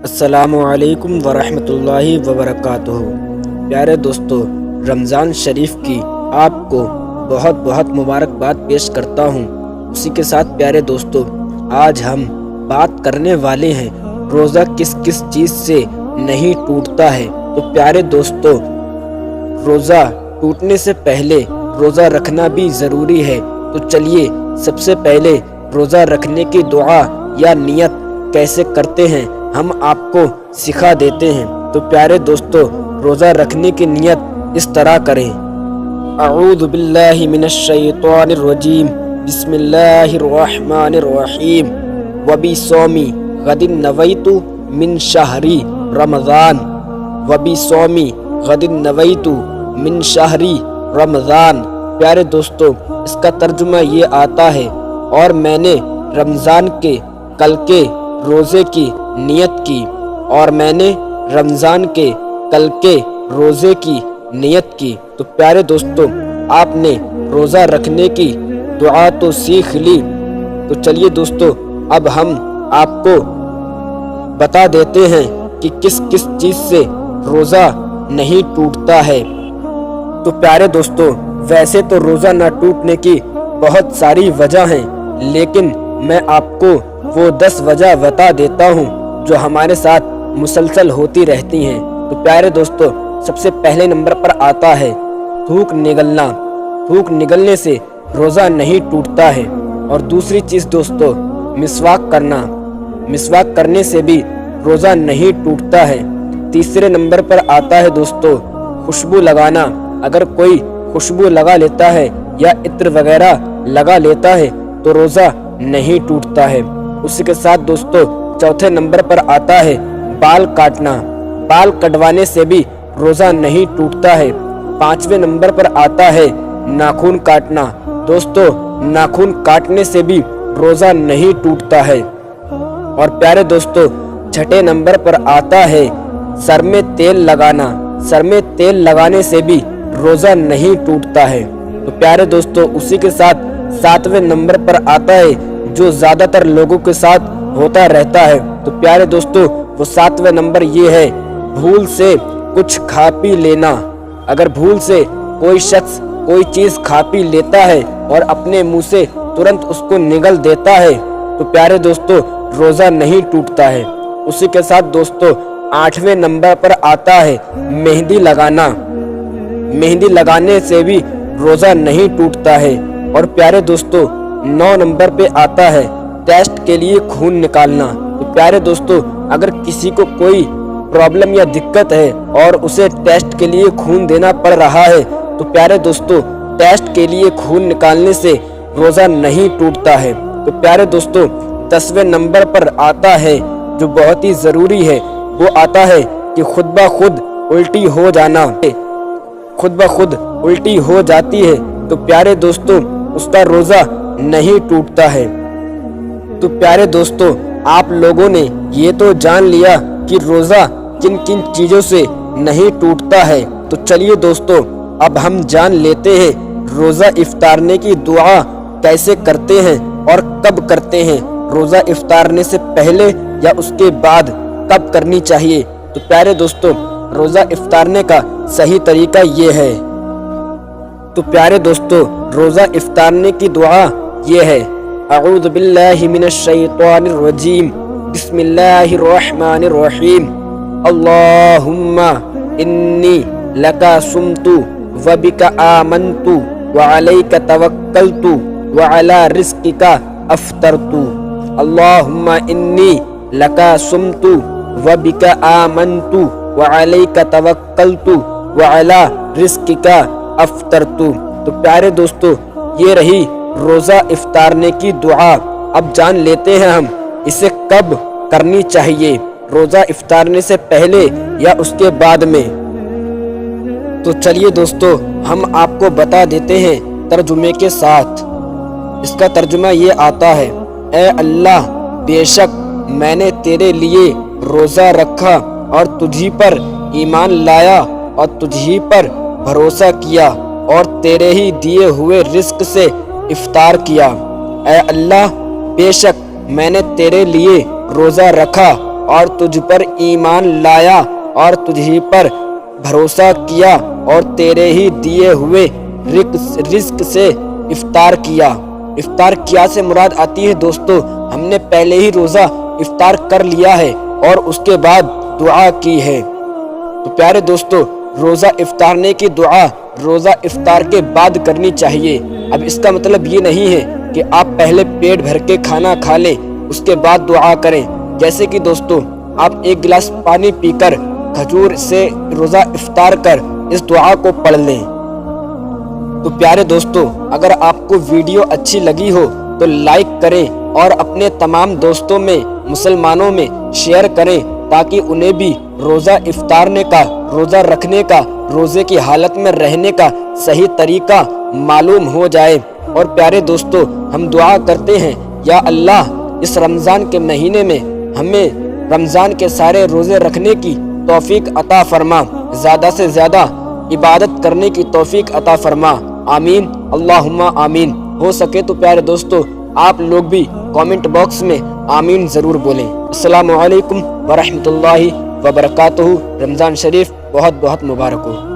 السلام علیکم ورحمۃ اللہ وبرکاتہ۔ پیارے دوستو، رمضان شریف کی آپ کو بہت بہت مبارکباد پیش کرتا ہوں۔ اسی کے ساتھ پیارے دوستو، آج ہم بات کرنے والے ہیں روزہ کس کس چیز سے نہیں ٹوٹتا ہے۔ تو پیارے دوستو، روزہ ٹوٹنے سے پہلے روزہ رکھنا بھی ضروری ہے۔ تو چلیے سب سے پہلے روزہ رکھنے کی دعا یا نیت کیسے کرتے ہیں ہم آپ کو سکھا دیتے ہیں۔ تو پیارے دوستو، روزہ رکھنے کی نیت اس طرح کریں: اعوذ باللہ من الشیطان الرجیم، بسم اللہ الرحمن الرحیم، وبصوم غد نویت من شہر رمضان، وبصوم غد نویت من شہر رمضان۔ پیارے دوستو، اس کا ترجمہ یہ آتا ہے: اور میں نے رمضان کے کل کے روزے کی نیت کی، اور میں نے رمضان کے کل کے روزے کی نیت کی۔ تو پیارے دوستو، آپ نے روزہ رکھنے کی دعا تو سیکھ لی۔ تو چلیے دوستو، اب ہم آپ کو بتا دیتے ہیں کہ کس کس چیز سے روزہ نہیں ٹوٹتا ہے۔ تو پیارے دوستو، ویسے تو روزہ نہ ٹوٹنے کی بہت ساری وجہ ہیں، لیکن میں آپ کو وہ 10 وجہ بتا دیتا ہوں جو ہمارے ساتھ مسلسل ہوتی رہتی ہیں۔ تو پیارے دوستو، سب سے پہلے نمبر پر آتا ہے تھوک نگلنا۔ تھوک نگلنے سے روزہ نہیں ٹوٹتا ہے۔ اور دوسری چیز دوستو، مسواک کرنا۔ مسواک کرنے سے بھی روزہ نہیں ٹوٹتا ہے۔ تیسرے نمبر پر آتا ہے دوستو خوشبو لگانا۔ اگر کوئی خوشبو لگا لیتا ہے یا عطر وغیرہ لگا لیتا ہے تو روزہ نہیں ٹوٹتا ہے۔ اسی کے ساتھ دوستو، چوتھے نمبر پر آتا ہے بال کاٹنا۔ بال کٹوانے سے بھی روزہ نہیں ٹوٹتا ہے۔ پانچویں نمبر پر آتا ہے ناخن کاٹنا۔ دوستو، ناخن کاٹنے سے بھی روزہ نہیں ٹوٹتا ہے۔ اور پیارے دوستو، چھٹے نمبر پر آتا ہے سر میں تیل لگانا۔ سر میں تیل لگانے سے بھی روزہ نہیں ٹوٹتا ہے۔ تو پیارے دوستو، اسی کے ساتھ ساتویں نمبر پر آتا ہے جو زیادہ تر لوگوں کے ساتھ ہوتا رہتا ہے۔ تو پیارے دوستو، وہ ساتویں نمبر یہ ہے بھول سے کچھ کھا پی لینا۔ اگر بھول سے کوئی شخص کوئی چیز کھا پی لیتا ہے اور اپنے منہ سے ترنت اس کو نگل دیتا ہے تو پیارے دوستو، روزہ نہیں ٹوٹتا ہے۔ اسی کے ساتھ دوستو، آٹھویں نمبر پر آتا ہے مہندی لگانا۔ مہندی لگانے سے بھی روزہ نہیں ٹوٹتا ہے۔ اور پیارے دوستو، 9 نمبر پہ آتا ہے ٹیسٹ کے لیے خون نکالنا۔ تو پیارے دوستو، اگر کسی کو کوئی پرابلم یا دقت ہے اور اسے ٹیسٹ کے لیے خون دینا پڑ رہا ہے تو پیارے دوستو، ٹیسٹ کے لیے خون نکالنے سے روزہ نہیں ٹوٹتا ہے۔ تو پیارے دوستو، 10ویں نمبر پر آتا ہے جو بہت ہی ضروری ہے، وہ آتا ہے کہ خود بخود الٹی ہو جانا۔ خود بخود الٹی ہو جاتی ہے تو پیارے دوستو، اس کا روزہ نہیں ٹوٹتا ہے۔ تو پیارے دوستو، آپ لوگوں نے یہ تو جان لیا کہ روزہ کن کن چیزوں سے نہیں ٹوٹتا ہے۔ تو چلیے دوستو، اب ہم جان لیتے ہیں روزہ افطارنے کی دعا کیسے کرتے ہیں اور کب کرتے ہیں۔ روزہ افطارنے سے پہلے یا اس کے بعد کب کرنی چاہیے۔ تو پیارے دوستو، روزہ افطارنے کا صحیح طریقہ یہ ہے۔ تو پیارے دوستو، روزہ افطارنے کی دعا یہ ہے: اعوذ باللہ من الشیطان الرجیم، بسم اللہ الرحمن الرحیم، اللہم انی لکا صمت وبک آمنت وعلیک توکلت وعلی رزقک افطرت۔ اللہم انی لکا صمت وبک آمنت وعلیک توکلت وعلی رزقک افطرت۔ تو پیارے دوستو، یہ رہی روزہ افطارنے کی دعا۔ اب جان لیتے ہیں ہم اسے کب کرنی چاہیے، روزہ افطارنے سے پہلے یا اس کے بعد میں۔ تو چلیے دوستو، ہم آپ کو بتا دیتے ہیں ترجمے کے ساتھ۔ اس کا ترجمہ یہ آتا ہے: اے اللہ، بے شک میں نے تیرے لیے روزہ رکھا اور تجھی پر ایمان لایا اور تجھی پر بھروسہ کیا اور تیرے ہی دیے ہوئے رزق سے افطار کیا۔ اے اللہ، بے شک میں نے تیرے لیے روزہ رکھا اور تجھ پر ایمان لایا اور تجھی پر بھروسہ کیا اور تیرے ہی دیے ہوئے رزق سے افطار کیا۔ افطار کیا سے مراد آتی ہے دوستو، ہم نے پہلے ہی روزہ افطار کر لیا ہے اور اس کے بعد دعا کی ہے۔ تو پیارے دوستو، روزہ افطارنے کی دعا روزہ افطار کے بعد کرنی چاہیے۔ اب اس کا مطلب یہ نہیں ہے کہ آپ پہلے پیٹ بھر کے کھانا کھا لیں اس کے بعد دعا کریں۔ جیسے کہ دوستو، آپ ایک گلاس پانی پی کر کھجور سے روزہ افطار کر اس دعا کو پڑھ لیں۔ تو پیارے دوستو، اگر آپ کو ویڈیو اچھی لگی ہو تو لائک کریں اور اپنے تمام دوستوں میں مسلمانوں میں شیئر کریں تاکہ انہیں بھی روزہ افطارنے کا، روزہ رکھنے کا، روزے کی حالت میں رہنے کا صحیح طریقہ معلوم ہو جائے۔ اور پیارے دوستو، ہم دعا کرتے ہیں یا اللہ اس رمضان کے مہینے میں ہمیں رمضان کے سارے روزے رکھنے کی توفیق عطا فرما، زیادہ سے زیادہ عبادت کرنے کی توفیق عطا فرما، آمین اللہم آمین۔ ہو سکے تو پیارے دوستو آپ لوگ بھی کامنٹ باکس میں آمین ضرور بولیں۔ السلام علیکم ورحمۃ اللہ وبرکاتہ۔ رمضان شریف بہت بہت مبارک ہو۔